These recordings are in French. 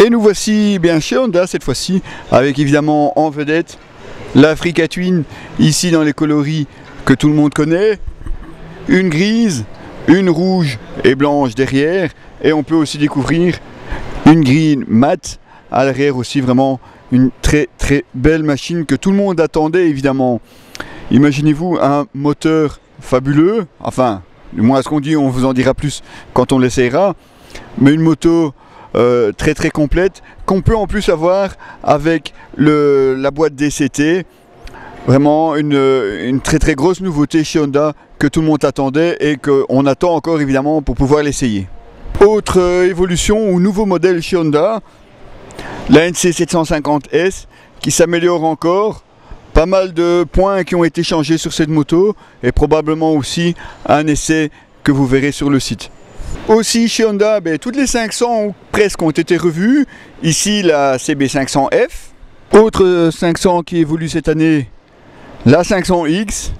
Et nous voici bien chez Honda cette fois-ci, avec évidemment en vedette l'Africa Twin, ici dans les coloris que tout le monde connaît. Une grise, une rouge et blanche derrière, et on peut aussi découvrir une green mat à l'arrière aussi, vraiment une très belle machine que tout le monde attendait évidemment. Imaginez-vous un moteur fabuleux, enfin du moins à ce qu'on dit, on vous en dira plus quand on l'essayera, mais une moto très complète qu'on peut en plus avoir avec la boîte DCT. Vraiment une très grosse nouveauté chez Honda que tout le monde attendait et qu'on attend encore évidemment pour pouvoir l'essayer. Autre évolution ou nouveau modèle chez Honda, la NC750S qui s'améliore encore. Pas mal de points qui ont été changés sur cette moto et probablement aussi un essai que vous verrez sur le site. Aussi chez Honda, toutes les 500 ou presque ont été revues. Ici la CB500F. Autre 500 qui évolue cette année, la 500X.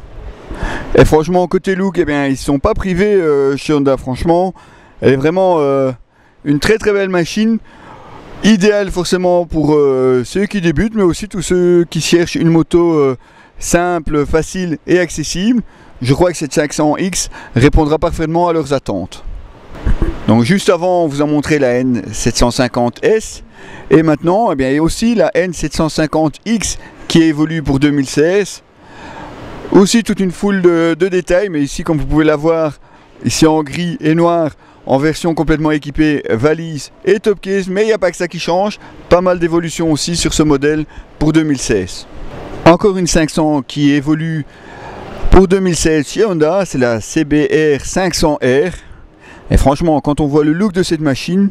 Et franchement côté look, ils ne sont pas privés chez Honda. Franchement, elle est vraiment une très belle machine. Idéal forcément pour ceux qui débutent, mais aussi tous ceux qui cherchent une moto simple, facile et accessible. Je crois que cette 500X répondra parfaitement à leurs attentes. Donc juste avant, on vous a montré la N750S. Et maintenant, il y a aussi la N750X qui évolue pour 2016. Aussi toute une foule de détails, mais ici comme vous pouvez la voir, ici en gris et noir, en version complètement équipée, valise et top case, mais il n'y a pas que ça qui change, pas mal d'évolutions aussi sur ce modèle pour 2016. Encore une 500 qui évolue pour 2016 chez Honda, c'est la CBR 500R. Et franchement, quand on voit le look de cette machine,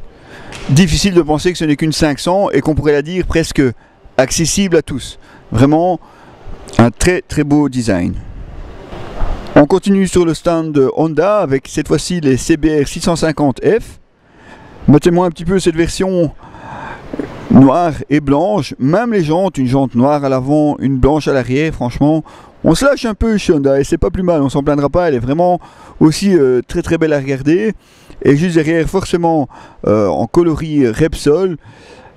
difficile de penser que ce n'est qu'une 500 et qu'on pourrait la dire presque accessible à tous. Vraiment un très beau design. On continue sur le stand de Honda avec cette fois-ci les CBR 650F. Mettez-moi un petit peu cette version noire et blanche, même les jantes, une jante noire à l'avant, une blanche à l'arrière, franchement, on se lâche un peu chez Honda et c'est pas plus mal, on s'en plaindra pas, elle est vraiment aussi très belle à regarder. Et juste derrière, forcément en coloris Repsol,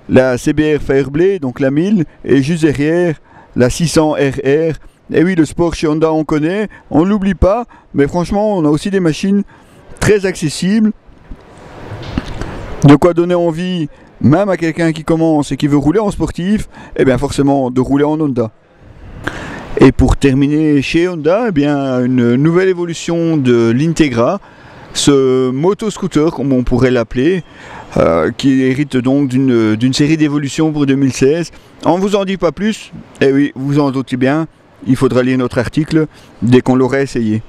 la CBR Fireblade, donc la 1000, et juste derrière la 600RR. Et oui, le sport chez Honda on connaît, on ne l'oublie pas, mais franchement on a aussi des machines très accessibles, de quoi donner envie même à quelqu'un qui commence et qui veut rouler en sportif, et bien forcément de rouler en Honda. Et pour terminer chez Honda, une nouvelle évolution de l'Integra, ce moto-scooter comme on pourrait l'appeler, qui hérite donc d'une série d'évolutions pour 2016. On ne vous en dit pas plus, et oui, vous en doutez bien. Il faudra lire notre article dès qu'on l'aura essayé.